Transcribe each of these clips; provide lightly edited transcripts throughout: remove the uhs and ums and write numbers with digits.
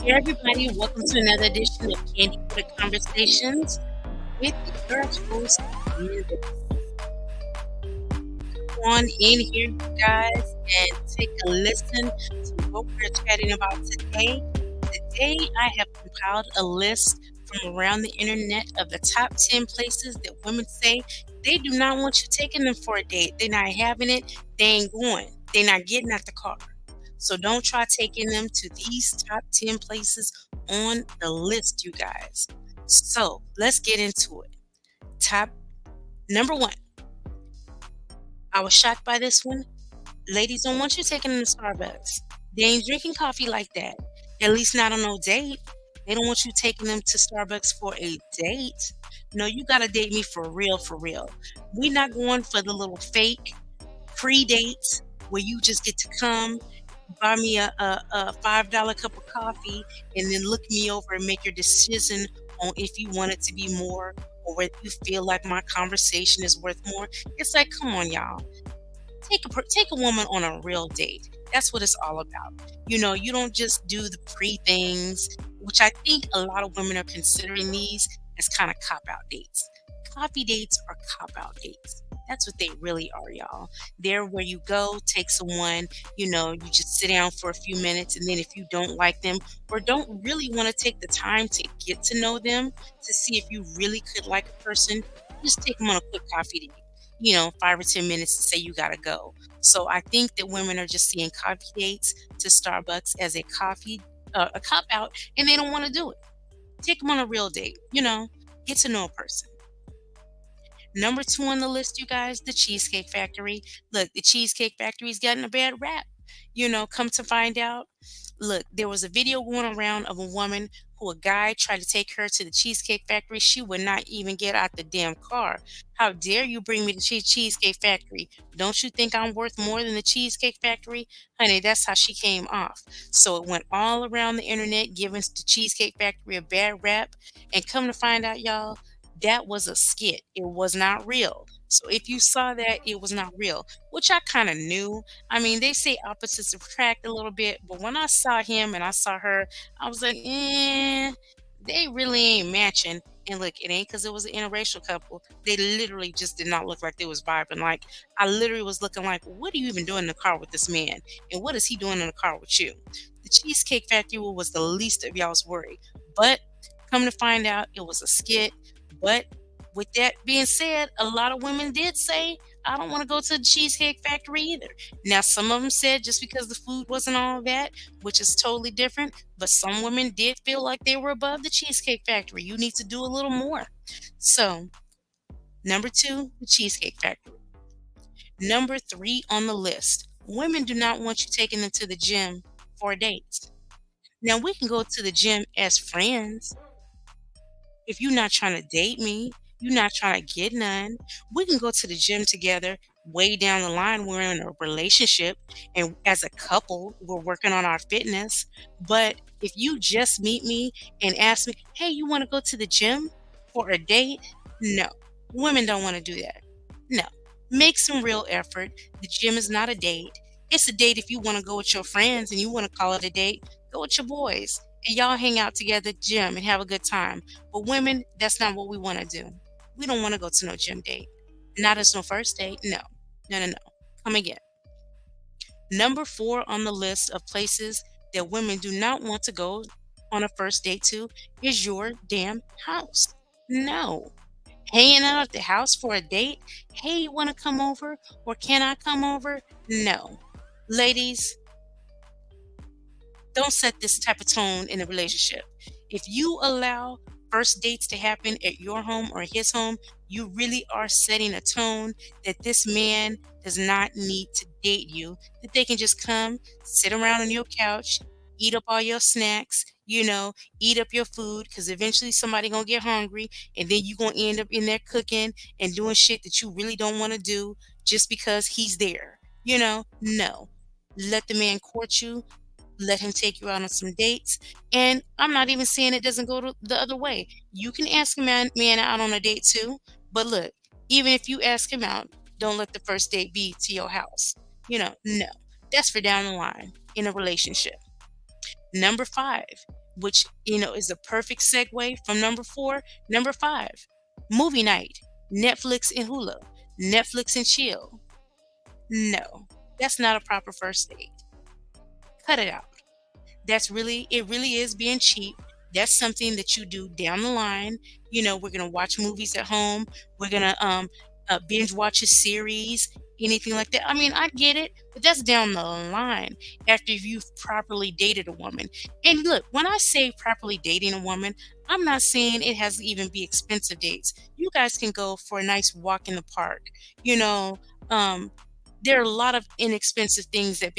Hey everybody, welcome to another edition of Candy Coated Conversations with your host, Candy. Come on in here, you guys, and take a listen to what we're chatting about today. Today, I have compiled a list from around the internet of the top 10 places that women say they do not want you taking them for a date. They're not having it, they ain't going, they're not getting out the car. So don't try taking them to these top 10 places on the list, you guys. So let's get into it. Top number one. I was shocked by this one. Ladies don't want you taking them to Starbucks. They ain't drinking coffee like that. At least not on no date. They don't want you taking them to Starbucks for a date. No, you gotta date me for real, for real. We not going for the little fake pre-dates where you just get to come buy me a $5 cup of coffee and then look me over and make your decision on if you want it to be more or whether you feel like my conversation is worth more. It's like, come on, y'all. Take a woman on a real date. That's what it's all about. You don't just do the pre things, which I think a lot of women are considering these as kind of cop out dates. Coffee dates are cop out dates. That's what they really are, y'all. They're where you go, take someone, you just sit down for a few minutes, and then if you don't like them or don't really want to take the time to get to know them to see if you really could like a person, just take them on a quick coffee date. 5 or 10 minutes to say you gotta go. So I think that women are just seeing coffee dates to Starbucks as a cop out, and they don't want to do it. Take them on a real date. Get to know a person. Number two on the list, you guys, the Cheesecake Factory. Look, the Cheesecake Factory's gotten a bad rap. Come to find out, look, there was a video going around of a woman who a guy tried to take her to the Cheesecake Factory. She would not even get out the damn car. How dare you bring me to Cheesecake Factory? Don't you think I'm worth more than the Cheesecake Factory? Honey, that's how she came off. So it went all around the internet, giving the Cheesecake Factory a bad rap. And come to find out, y'all, that was a skit. It was not real. So if you saw that, it was not real, which I kind of knew. I mean, they say opposites attract a little bit, but when I saw him and I saw her, I was like, they really ain't matching. And look, it ain't because it was an interracial couple. They literally just did not look like they was vibing. Like I literally was looking like, what are you even doing in the car with this man? And what is he doing in the car with you? The Cheesecake Factory was the least of y'all's worry. But come to find out, it was a skit. But with that being said, a lot of women did say, I don't want to go to the Cheesecake Factory either. Now, some of them said just because the food wasn't all that, which is totally different, but some women did feel like they were above the Cheesecake Factory. You need to do a little more. So, number two, the Cheesecake Factory. Number three on the list, women do not want you taking them to the gym for dates. Now, we can go to the gym as friends if you're not trying to date me, you're not trying to get none, we can go to the gym together. Way down the line, we're in a relationship, and as a couple, we're working on our fitness. But if you just meet me and ask me, hey, you want to go to the gym for a date? No, women don't want to do that. No, make some real effort. The gym is not a date. It's a date if you want to go with your friends and you want to call it a date, go with your boys and y'all hang out together at the gym and have a good time. But women, that's not what we want to do. We don't want to go to no gym date. Not as no first date. No. No, no, no. Come again. Number four on the list of places that women do not want to go on a first date to is your damn house. No. Hanging out at the house for a date? Hey, you want to come over? Or can I come over? No. Ladies, don't set this type of tone in a relationship. If you allow first dates to happen at your home or his home, you really are setting a tone that this man does not need to date you, that they can just come, sit around on your couch, eat up all your snacks, eat up your food, because eventually somebody gonna get hungry and then you gonna end up in there cooking and doing shit that you really don't want to do just because he's there. No. Let the man court you, let him take you out on some dates. And I'm not even saying it doesn't go the other way. You can ask a man out on a date too. But look, even if you ask him out, don't let the first date be to your house. No. That's for down the line in a relationship. Number five, which is a perfect segue from number 4. Number 5, movie night, Netflix and Hulu, Netflix and chill. No, that's not a proper first date. Cut it out. It really is being cheap. That's something that you do down the line. We're gonna watch movies at home. We're gonna binge watch a series, anything like that. I mean, I get it, but that's down the line after you've properly dated a woman. And look, when I say properly dating a woman, I'm not saying it has to even be expensive dates. You guys can go for a nice walk in the park. You know, um, there are a lot of inexpensive things that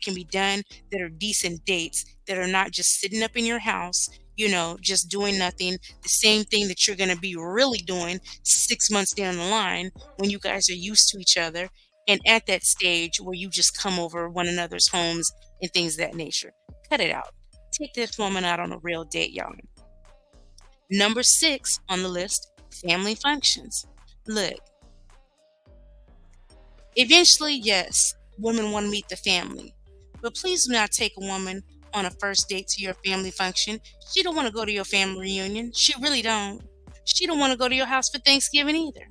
can be done that are decent dates that are not just sitting up in your house, just doing nothing. The same thing that you're going to be really doing 6 months down the line when you guys are used to each other and at that stage where you just come over one another's homes and things of that nature. Cut it out. Take this woman out on a real date, y'all. Number 6 on the list, family functions. Look, eventually, yes, women want to meet the family, but please do not take a woman on a first date to your family function. She don't want to go to your family reunion. She really don't. She don't want to go to your house for Thanksgiving either.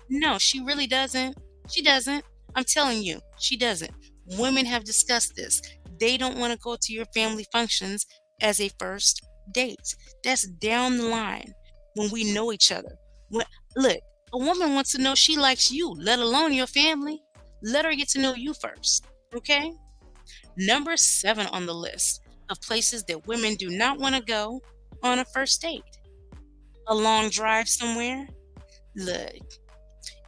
No, she really doesn't. She doesn't. I'm telling you, she doesn't. Women have discussed this. They don't want to go to your family functions as a first date. That's down the line when we know each other. When, look, a woman wants to know she likes you, let alone your family. Let her get to know you first. Okay? Number 7 on the list of places that women do not want to go on a first date. A long drive somewhere. Look,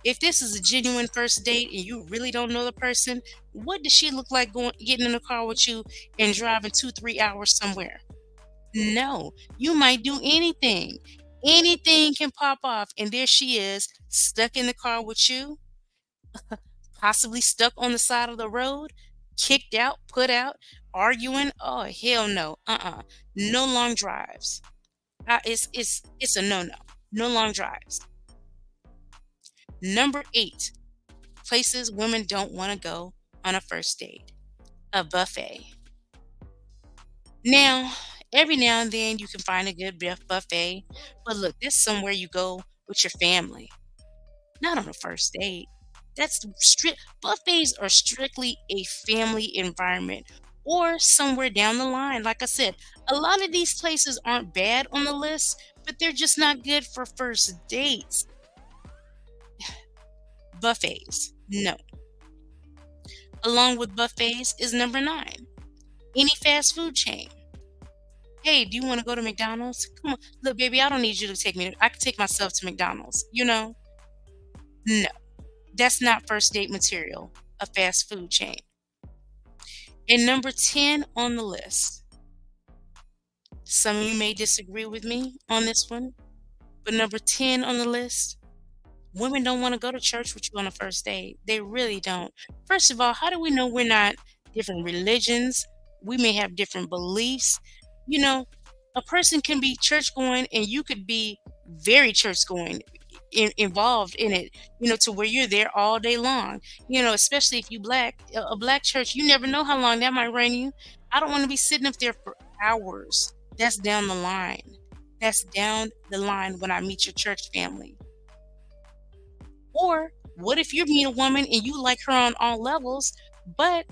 if this is a genuine first date and you really don't know the person, what does she look like getting in the car with you and driving 2, 3 hours somewhere? No, you might do anything. Anything can pop off, and there she is, stuck in the car with you, possibly stuck on the side of the road, kicked out, put out, arguing. Oh hell no! No long drives. It's a no no. No long drives. Number 8, places women don't want to go on a first date. A buffet. Now, every now and then you can find a good buffet, but look, this is somewhere you go with your family, not on a first date. That's strict. Buffets are strictly a family environment or somewhere down the line. Like I said, a lot of these places aren't bad on the list, but they're just not good for first dates. Buffets, no. Along with buffets is number 9. Any fast food chain. Hey, do you want to go to McDonald's? Come on. Look, baby, I don't need you to take me. I can take myself to McDonald's. No, that's not first date material, a fast food chain. And number 10 on the list. Some of you may disagree with me on this one, but number 10 on the list, women don't want to go to church with you on a first date. They really don't. First of all, how do we know we're not different religions? We may have different beliefs. You know, a person can be church going and you could be very church going, involved in it, to where you're there all day long. Especially if you black, a black church, you never know how long that might run you. I don't want to be sitting up there for hours. That's down the line. That's down the line when I meet your church family. Or what if you meet a woman and you like her on all levels, but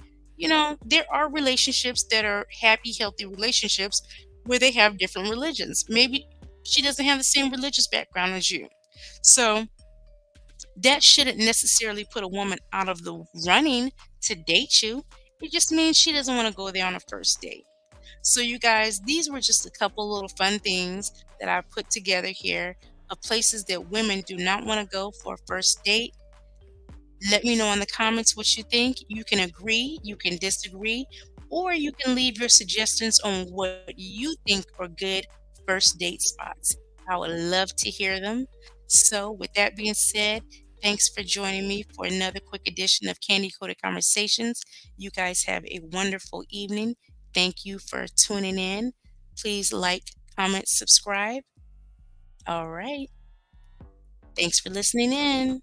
there are relationships that are happy, healthy relationships where they have different religions. Maybe she doesn't have the same religious background as you. So that shouldn't necessarily put a woman out of the running to date you. It just means she doesn't want to go there on a first date. So, you guys, these were just a couple little fun things that I put together here of places that women do not want to go for a first date. Let me know in the comments what you think. You can agree, you can disagree, or you can leave your suggestions on what you think are good first date spots. I would love to hear them. So, with that being said, thanks for joining me for another quick edition of Candy Coated Conversations. You guys have a wonderful evening. Thank you for tuning in. Please like, comment, subscribe. All right. Thanks for listening in.